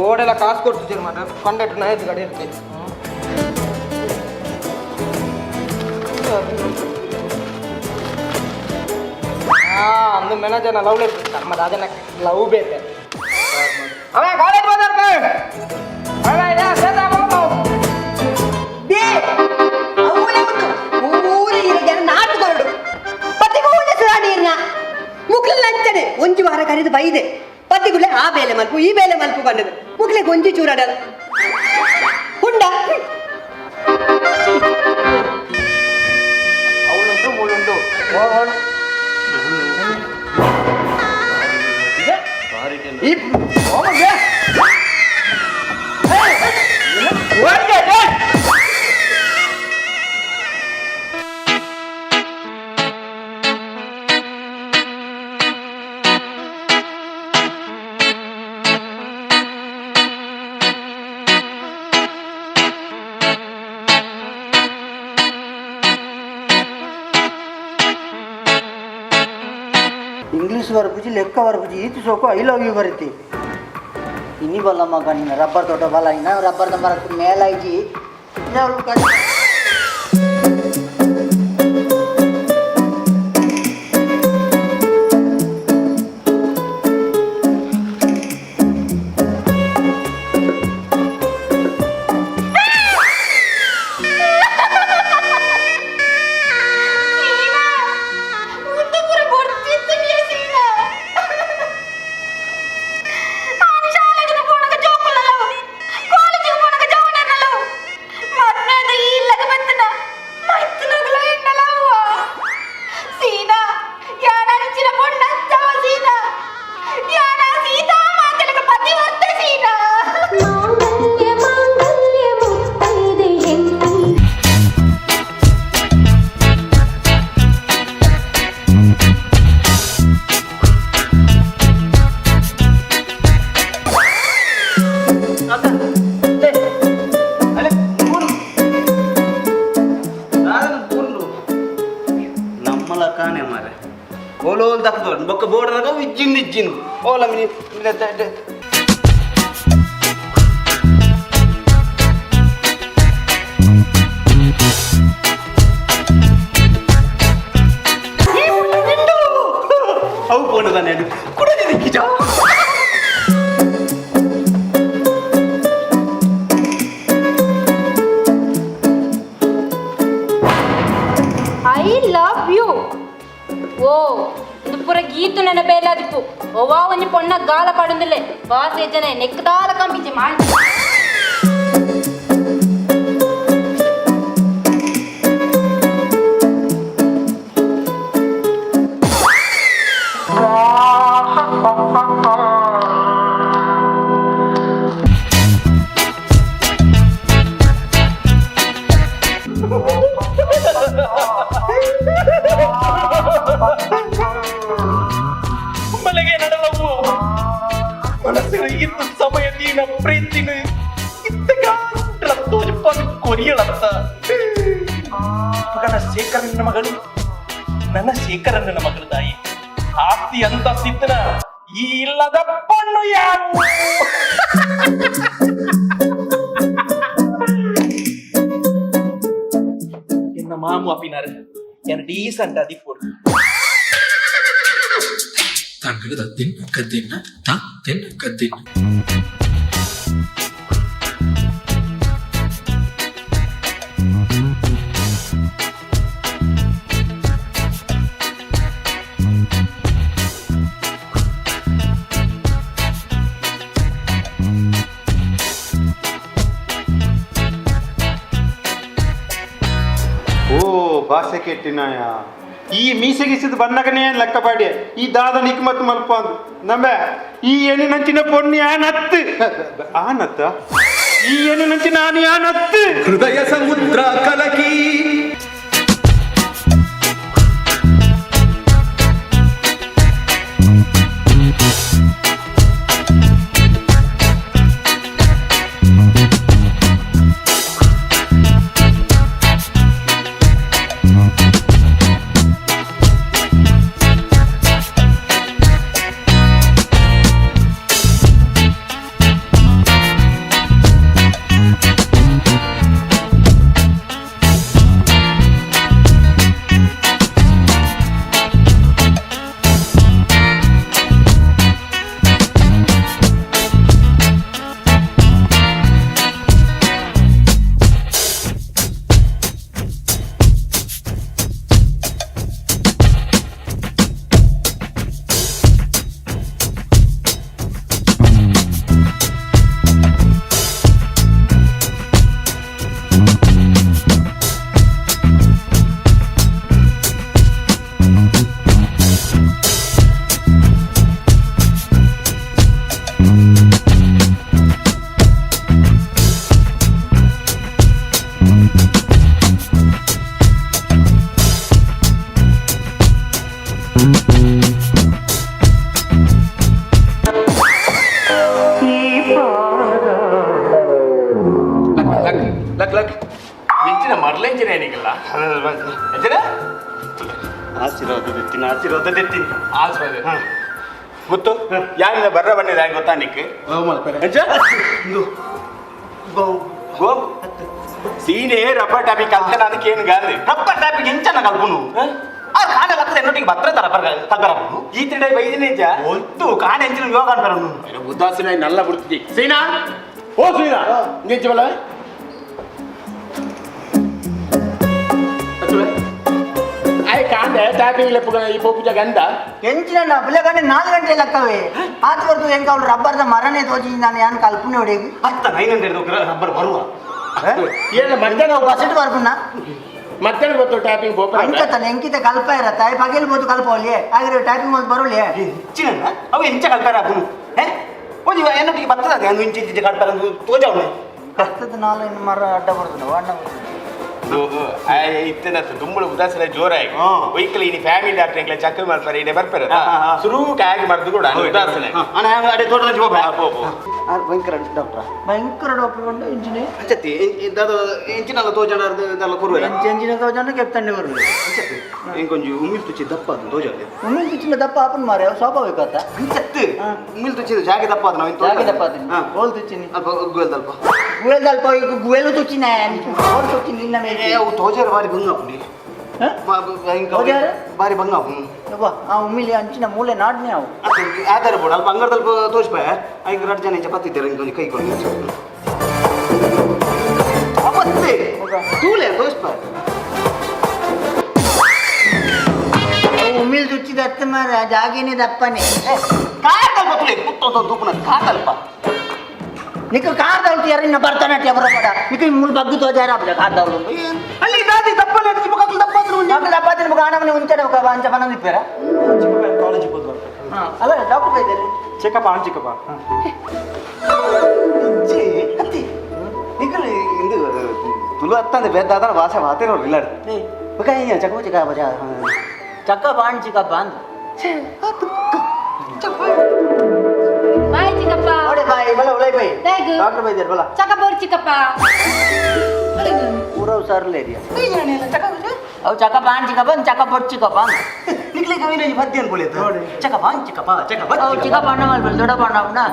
ಓಡೆಲ್ಲ ಕಾಸು ಕೊಡ್ತಿದ್ದೀರಿ ಮಾತ್ರ ಕಂಡಕ್ಟರ್ ನೈದು ಗಾಡಿ ಇರ್ತೀವಿ ಅಂದು ಮ್ಯಾನೇಜರ್ನ ಲವ್ ಬೇಕು ಮತ್ತೆ ಅದನ್ನ ಲವ್ ಬೇಕು ಅವ ಕಾಲೇಜ್ ಬಂದರ್ತೆ ಅವ ಯಾ ಸೇತ ಬಾಬು ಬೇ ಅವನೇ ಒಂದು ಊರಿಗೆ ಜನ ನಾಟುಕೊಂಡು ಪತಿಗೂಲೆ ಸುರಾಡಿಯನ್ನ ಮುಕ್ಲು ಲಂಚನೆ ಒಂಜಿ ವಾರ ಕರೆದು ಬೈದೆ ಪತಿಗುಲೆ ಆ ಬೇಲೆ ಮಲ್ಪು ಈ ಬೇಲೆ ಮಲ್ಪು ಬಂದದು ಮುಕ್ಲೆ ಗೊಂಜಿ ಚೂರಾಡಲ್ಲ ಹುಂಡ ಅವಳುಂಟು ಮುಳ್ಳುಂಟು ಈ ಇಂಗ್ಲೀಷ್ ಬರಪುಜಿ ಲೆಕ್ಕ ಬರಪುಜಿ ಈತು ಸೋಕು ಐ ಲವ್ ಯು ಬರೀತಿ ಇನ್ನಿ ಬಲ್ಲ ಮಗ ನಿನ್ನ ರಬ್ಬರ್ ತೋಟ ಬಲ್ಲ ಇನ್ನ ರಬ್ಬರ್ ಮರ ಮೇಲಾಯ್ಜಿ ಓಲೋಲ್ ದಕ್ಕದೋಡ್ ಬೊಕ್ಕ ಬೋರ್ಡ್ನಾಗ ಇಜ್ಜಿಂದು ಇಜ್ಜಿಂದು ಓಲ ಮಿನಿ ಅವು ಪೋಣದಾನೆ ಅದು ಕುಡದಿ ದಿಕ್ಕಿಜ ಐ ಲವ್ ಯು ಓ ಇದು ಪೂರ ಗೀತು ನನ್ನ ಬೇಲಾದಿಪ್ಪು ಓವಾ ಒಂಜಿ ಪೊಣ್ಣ ಗಾಲ ಪಡುಂದಿಲ್ಲೆ ಬಾಸೆ ಜನ ನೆಕ್ಕದಾಲ ಕಂಪಿಂಚಿ ಮಾಡಿ ಮಲೆಗೆ ನಡಲವು ಮನಸ್ಸಿನ ಇನ್ನು ಸಮಯ ನೀನ ಪ್ರೀತಿನ ಇತ್ತಗಾಂತೋಜಪ್ಪನ ಕೊರಿಯಳಂತ ಮಗನ ಶೇಖರನ ಮಗಳು ನನ್ನ ಶೇಖರನ ಮಗಳು ತಾಯಿ ಆಸ್ತಿ ಅಂತ ಸಿದ್ದನ ಈ ಇಲ್ಲದ ಪಣ್ಣು ಯಾವ ಎನ್ನ ಮಾಮು ಅಪಿನಾರ ಎನ್ನ ಡೀಸೆಂಟ್ ಅದಿ ಕೊಡು താങ്കൾ കത്തിന്ന കത്തിന്ന ಓ ಭಾಷೆ ಕೆಟ್ಟಿನಾಯ ಈ ಮೀಸೆಗಿಸಿದ ಬನ್ನಗನೇ ಲೆಕ್ಕ ಪಾಡಿ ಈ ದಾದ ನಿಕ್ಮತ್ ಮಲ್ಪ ಅಂದು ನಮ್ಮೆ ಈ ಏನಿನಂಚಿನ ಪೊಣ್ಣಿ ಆನತ್ತು ಆನತ್ತ ಈ ಏನಿನಂಚಿನ ಆನಿ ಆನತ್ತು ಹೃದಯ ಸಮುದ್ರ ಕಲಕಿ ಇಷ್ಟಿನ ಮರ್ಲೆಂಚಿನ ಏನಿಗಲ್ಲ ಎಂಚನ ಆಶೀರ್ವಾದ ತೆತ್ತಿನ ಆಸ್ಪತ್ರೆ ಗೊತ್ತು ಯಾರಿಂದ ಬರ್ರ ಬಣ್ಣಿದ ಗೊತ್ತಾ ನಿಕ್ಕೆ ಎಂಚ ಗೋ ಸೀನೆ ರಬ್ಬರ್ ಟಾಪಿಕ್ ಕಲ್ತೆ ನನಗೆ ಏನು ಗಾಂಧಿ ರಬ್ಬರ್ ಟಾಪಿಕ್ ಎಂಚನ ಕಲ್ಪನು ಆ ಕಾಣೆ ಲಕ್ಕದ ಎನ್ನೊಟ್ಟಿಗೆ ಭದ್ರ ತರ ಕಲ್ಪರನು ಈ ತಿಂಡೆ ಬೈದಿನ ಎಂಚ ಒತ್ತು ಕಾಣೆ ಎಂಚಿನ ಯೋಗ ಅನ್ಪರನು ಉದಾಸೀನ ನಲ್ಲ ಬಿಡ್ತಿದ್ದಿ ಸೀನಾ ಓ ಸೀನಾ ನಿಂಚ ಬಲ ಆಯ್ ಕಾಂಡೆ ಟಾಪಿಂಗ್ ಲೆಪ್ಪುಗ ಈ ಪೂಜೆ ಗಂಧ ಎಂಚಿನ పిల్లగానే 4 గంటల లెక్కవే ఆత వరకు ఇంకా వాళ్ళు రబ్బర్ మరనే తోచిందని అని కల్పనే ఒడేగి ಹತ್ತ 900 ರಬ್ಬರ್ ಬರುವ ಏನು ಮಧ್ಯಾಹ್ನ ಬಸೆಟ್ ಬರ್ಬುನ್ನ ಮಧ್ಯಾಹ್ನ ಗೊತ್ತು ಟಾಪಿಂಗ್ ಬೋಪ ಅಂಕತನ ಎಂಕಿತ ಕಲ್ಪಾಯಿರತ್ತ ಪಗೇಲ್ಬೋದು ಕಲ್ಪೋಲಿ ಹಾಗೆ ಟೈಪಿಂಗ್ ಒಂದು ಬರೋಲಿ ಹೆಚ್ಚಿನ ಅವು ಎಂಚ ಕಲ್ಪಾರ ಅಪ್ಪನು ಒಂದು ಎನ್ನೊಟ್ಟಿಗೆ ಬರ್ತದೆ ಒಂದು ಇಂಚು ಕಲ್ಪಾರ ತೋಜವನು ಕಷ್ಟದ 4 ಮರ ಅಡ್ಡ ಬರ್ತದೆ ಅಣ್ಣ ಇತ್ತನ ತುಂಬಳು ಉದಾಸೀನ ಜೋರಾಗಿ ವೈಕಲ್ ಇನಿ ಫ್ಯಾಮಿಲಿ ಡಾಕ್ಟರ್ ಎಂಗ್ಲ ಚಕ್ರ ಮಾಡ್ತಾರೆ ಇಡೆ ಬರ್ತಾರೆ ಶುರು ಕಾಗಿ ಮರ್ದು ಕೂಡ ಉದಾಸೀನ ಅಣ್ಣ ಅಡೆ ತೋಟದ ಜೋಬ ಭಯಂಕರ ಡಾಕ್ಟರ್ ಉಂಟು ಇಂಜಿನಿ ಅಚ್ಚತ್ತಿ ಇದ್ದದು ಎಂಚಿನಲ್ಲ ತೋಜಾಡದು ಇದೆಲ್ಲ ಕೊರುವೆ ಎಂಜಿನ ತೋಜನ ಕೆಪ್ತಂಡೆ ಬರಲಿ ಇಂಕೊಂಚು ಉಮಿಲ್ ತುಚ್ಚಿ ದಪ್ಪ ಅದು ತೋಜಾಡೆ ಉಮ್ಮಿಲ್ ತುಚ್ಚಿನ ದಪ್ಪ ಆಪನ್ ಮಾರೆ ಸ್ವಾಭಾವಿಕ ಆತ ಅಂಚತ್ತು ಉಮಿಲ್ ತುಚ್ಚಿದ ಜಾಗೆ ದಪ್ಪ ಅದು ನಾವು ಜಾಗೆ ದಪ್ಪ ಆತೀನಿ ಗೋಲ್ ತುಚ್ಚಿನಿ ಅಲ್ಪ ಉಗ್ಗಲ್ದಲ್ಪ ಗುವೆಲ್ದಲ್ಪ ಈಗ ಗುವೆಲು ತುಚ್ಚಿನ ಗೋಲ್ ತುಚ್ಚಿನ ನಿನ್ನ ಮೇಲೆ ಅವು ತೋಜಾರ ಬಾರಿ ಬಂಗ ಅಪ್ಪನಿ ತೋಜಾರ? ಬಾರಿ ಬಂಗ ಅಪ್ಪು ಯವ್ವ ಆ ಉಮ್ಮಿಲಿ ಅಂಚಿನ ಮೂಲೆ ನಾಡ್ನೆ ಅವು ಆಧಾರ ಬೋರ್ಡ್ ಅಲ್ಪ ಅಂಗಡದಲ್ಲಿ ತೋರಿಸ್ಬಾಯ ಐದು 2 ಜನ ಇಂಚ ಪತ್ತಿದ್ದಾರೆ ಇಂಕೊಂದು ಕೈ ಕೊಂಡು ಅವತ್ತೇ ತೂಲೆ ತೋರಿಸ್ಬಾಯ ಉಮ್ಮಿಲ್ ತುಚ್ಚಿದ ಅತ್ತ ಮಾರ ಜಾಗೇನೆ ದಪ್ಪನೆ ಕಾದಲ್ಪ ತುಲೆ ಕುತ್ತೊಂದು ದೂಪನ ಕಾದಲ್ಪ ನಿಕ್ಕ ಕಾರ್ದವ್ಳು ಯಾರಿನ ಭರತನಾಟ್ಯ ಬರೋಬೇಡ ನಿಕ್ಕ ಮೂಲ ಬಗ್ಗು ತೋಜಾರ ಕಾರ್ದವ್ಳು ಅಲ್ಲಿ ದಾದಿ ದಪ್ಪನ ಮಕ್ಕಳು ದಪ್ಪ ದಪ್ಪಾದ್ರೆ ಮಗ ಹಣವನ್ನ ಉಂಚೆ ಅಂಚ ಮನ ನಿಪ್ಪೇರ ಕಾಲೇಜಿಗೆ ಹೋದ್ವ ಅಲ್ಲ ಡಾಕ್ಟರ್ ಬೈದೇನೆ ಚಿಕ್ಕಪ್ಪ ಅಣ್ಣ ಚಿಕ್ಕಪ್ಪ ಹತ್ತಿ ನಿಕ್ಕಲು ಇಂದು ತುಳು ಹತ್ತಂದು ಬೇದಾದ ಭಾಷೆ ಮಾತೇ ನೋಡ್ರಿಲ್ಲ ಚಕ್ಕ ಚಿಕ್ಕ ಬಜ ಚಕ್ಕ ಬಾಣ್ ಚಿಕ್ಕಪ್ಪ ಅಂದ್ ಬಾಯ್ ಚಿಕ್ಕಪ್ಪ ನೋಡಿ ಬಾಯಿ ಬಲ ಉಳೈ ಬಾಯಿ ಹೇಗೆ? ಡಾಕ್ಟರ್ ಬೈದೇರ್ ಬಲ ಚಕಬೋರ್ ಚಿಕ್ಕಪ್ಪ ಪೂರವ್ ಸರ್ಲೆ ಇದೆಯಾ ಅವು ಚಕ್ಕ ಬಾಣ್ ಚಿಕ್ಕಪ್ಪ ಚಕ್ಕ ಪೊಟ್ ಚಿಕ್ಕಪ್ಪ ನಿಕ್ಲಿ ಕವಿನ ಪದ್ಯ ಅನ್ಕೊಳ್ಳಿ ಚಕಪ್ಪ ಚಿಕ್ಕಪ್ಪ ಚಕಪ್ಪ ಚಿಕ್ಕಪ್ಪ ಅಣ್ಣ ಮಾಡ್ಬೋದು ದೊಡ್ಡಪ್ಪ ಅಣ್ಣ